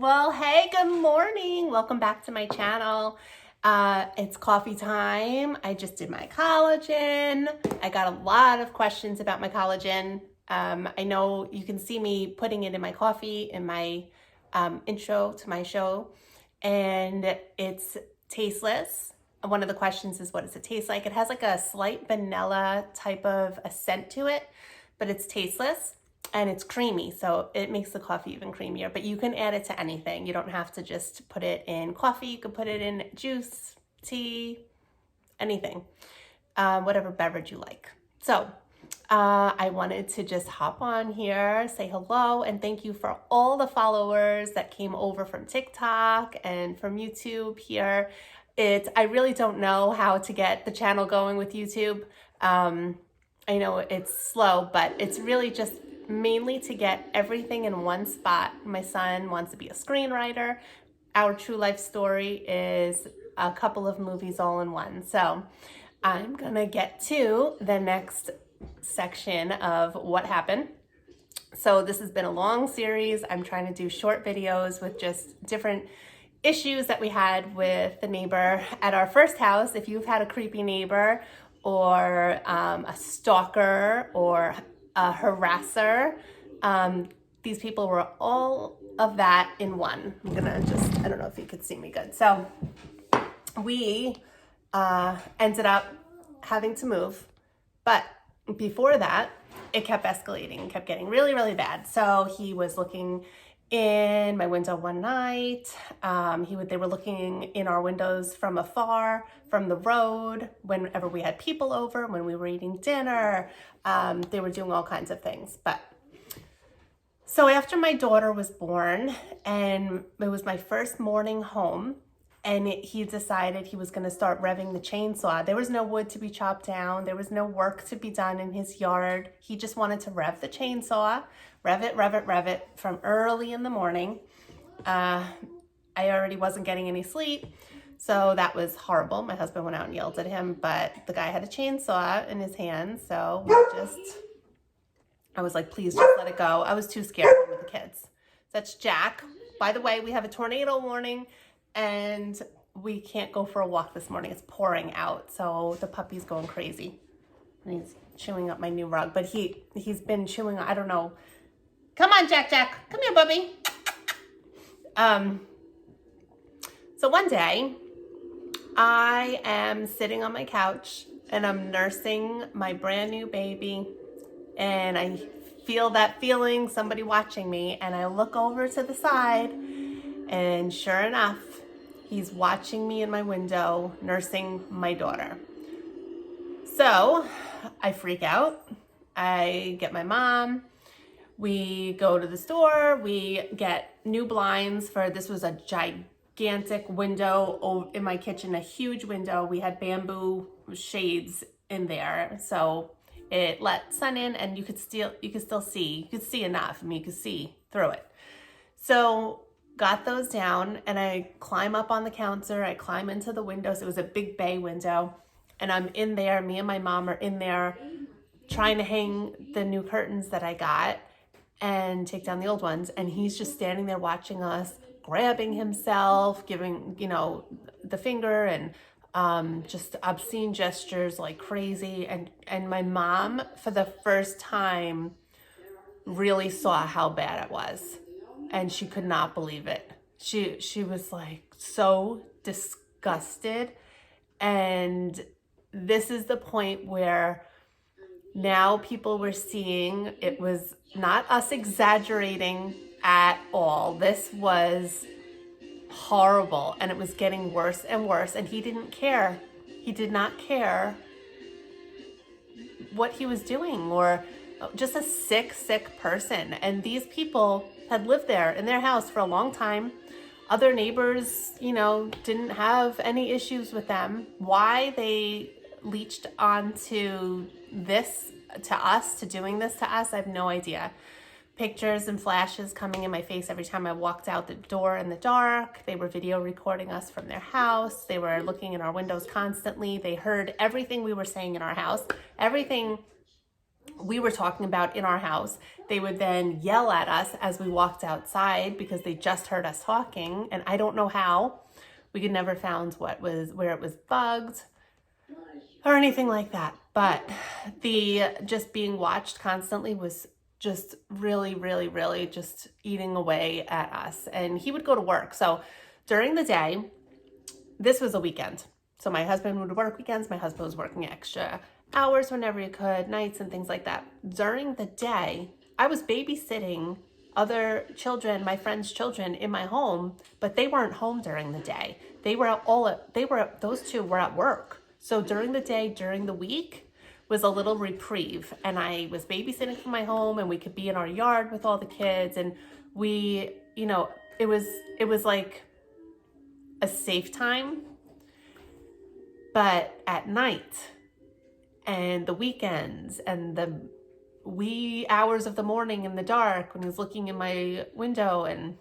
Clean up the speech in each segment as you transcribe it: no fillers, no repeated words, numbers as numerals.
Well, hey, good morning. Welcome back to my channel. It's coffee time. I just did my collagen. I got a lot of questions about my collagen. I know you can see me putting it in my coffee in my intro to my show, and it's tasteless. One of the questions is, what does it taste like? It has like a slight vanilla type of a scent to it, but it's tasteless. And it's creamy, so it makes the coffee even creamier. But you can add it to anything. You don't have to just put it in coffee. You can put it in juice, tea, anything, whatever beverage you like. So I wanted to just hop on here, say hello, and thank you for all the followers that came over from TikTok and from YouTube here. I really don't know how to get the channel going with YouTube. I know it's slow, but it's really just mainly to get everything in one spot. My son wants to be a screenwriter. Our true life story is a couple of movies all in one. So I'm gonna get to the next section of what happened. So this has been a long series. I'm trying to do short videos with just different issues that we had with the neighbor at our first house. If you've had a creepy neighbor or a stalker or a harasser, these people were all of that in one. I'm gonna just, I don't know if you could see me good. So we ended up having to move, but before that, it kept escalating and kept getting really, really bad. So he was looking in my window one night. They were looking in our windows from afar, from the road, whenever we had people over, when we were eating dinner. They were doing all kinds of things. But so after my daughter was born, and it was my first morning home, and he decided he was going to start revving the chainsaw. There was no wood to be chopped down. There was no work to be done in his yard. He just wanted to rev the chainsaw, rev it from early in the morning. I already wasn't getting any sleep, so that was horrible. My husband went out and yelled at him, but the guy had a chainsaw in his hand, so I was like, please just let it go. I was too scared with the kids. That's Jack. By the way, we have a tornado warning, and we can't go for a walk this morning. It's pouring out, so the puppy's going crazy. And he's chewing up my new rug, but he's been chewing, I don't know. Come on, Jack. Come here, Bubby. So one day, I am sitting on my couch, and I'm nursing my brand new baby, and I feel that feeling, somebody watching me, and I look over to the side, and sure enough, he's watching me in my window, nursing my daughter. So I freak out. I get my mom. We go to the store. We get new blinds this was a gigantic window in my kitchen, a huge window. We had bamboo shades in there, so it let sun in, and you could still see. You could see enough. I mean, you could see through it. So got those down, and I climb up on the counter. I climb into the windows. It was a big bay window, and I'm in there. Me and my mom are in there trying to hang the new curtains that I got and take down the old ones. And he's just standing there watching us, grabbing himself, giving, the finger, and just obscene gestures like crazy. And my mom, for the first time, really saw how bad it was. And she could not believe it. She was like so disgusted. And this is the point where now people were seeing it was not us exaggerating at all. This was horrible, and it was getting worse and worse, and he didn't care. He did not care what he was doing, or just a sick person. And these people had lived there in their house for a long time. Other neighbors, didn't have any issues with them. Why they leached onto this to us, to doing this to us, I have no idea. Pictures and flashes coming in my face every time I walked out the door in the dark. They were video recording us from their house. They were looking in our windows constantly. They heard everything we were saying in our house, everything we were talking about in our house. They would then yell at us as we walked outside because they just heard us talking, and I don't know how. We could never found where it was bugged or anything like that. But the just being watched constantly was just really, really, really just eating away at us. And he would go to work. So during the day, this was a weekend. So my husband would work weekends. My husband was working extra hours whenever he could, nights and things like that. During the day, I was babysitting other children, my friends' children in my home, but they weren't home during the day. Those two were at work. So during the day, during the week was a little reprieve, and I was babysitting from my home, and we could be in our yard with all the kids, and we, it was like a safe time. But at night and the weekends and the wee hours of the morning in the dark when he's looking in my window and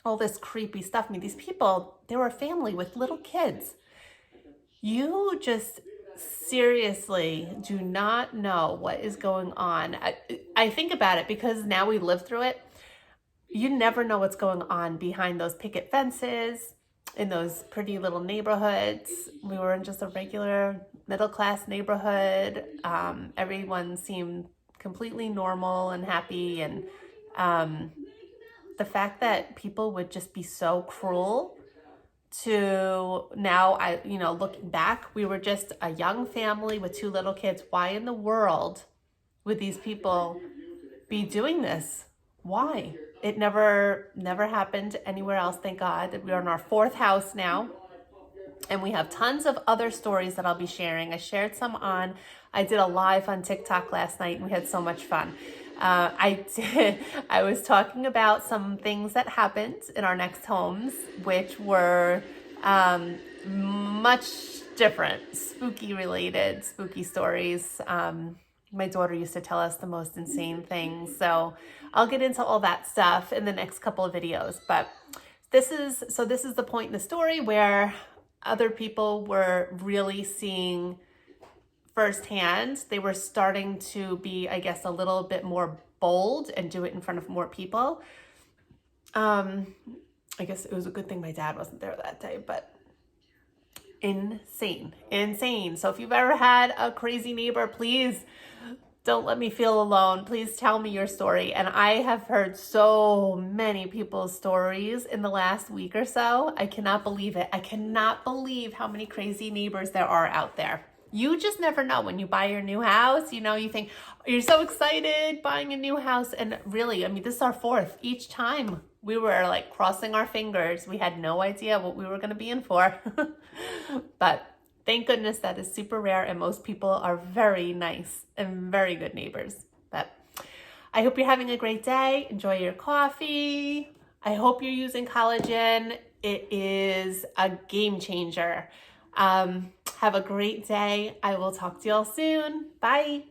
all this creepy stuff. I mean, these people, they were a family with little kids. You just seriously do not know what is going on. I think about it because now we live through it. You never know what's going on behind those picket fences in those pretty little neighborhoods. We were in just a regular middle-class neighborhood. Everyone seemed completely normal and happy. And the fact that people would just be so cruel to now, looking back, we were just a young family with two little kids. Why in the world would these people be doing this? Why? It never happened anywhere else, thank God. We're in our fourth house now, and we have tons of other stories that I'll be sharing. I shared some I did a live on TikTok last night, and we had so much fun. I was talking about some things that happened in our next homes, which were much different, spooky stories. My daughter used to tell us the most insane things. So I'll get into all that stuff in the next couple of videos. But this is the point in the story where other people were really seeing firsthand. They were starting to be, I guess, a little bit more bold and do it in front of more people. I guess it was a good thing my dad wasn't there that day, but insane. So if you've ever had a crazy neighbor, please don't let me feel alone. Please tell me your story. And I have heard so many people's stories in the last week or so. I cannot believe it. I cannot believe how many crazy neighbors there are out there. You just never know when you buy your new house. You think you're so excited buying a new house. And really, this is our fourth. Each time we were like crossing our fingers. We had no idea what we were going to be in for. But thank goodness that is super rare, and most people are very nice and very good neighbors. But I hope you're having a great day. Enjoy your coffee. I hope you're using collagen. It is a game changer. Have a great day. I will talk to y'all soon. Bye.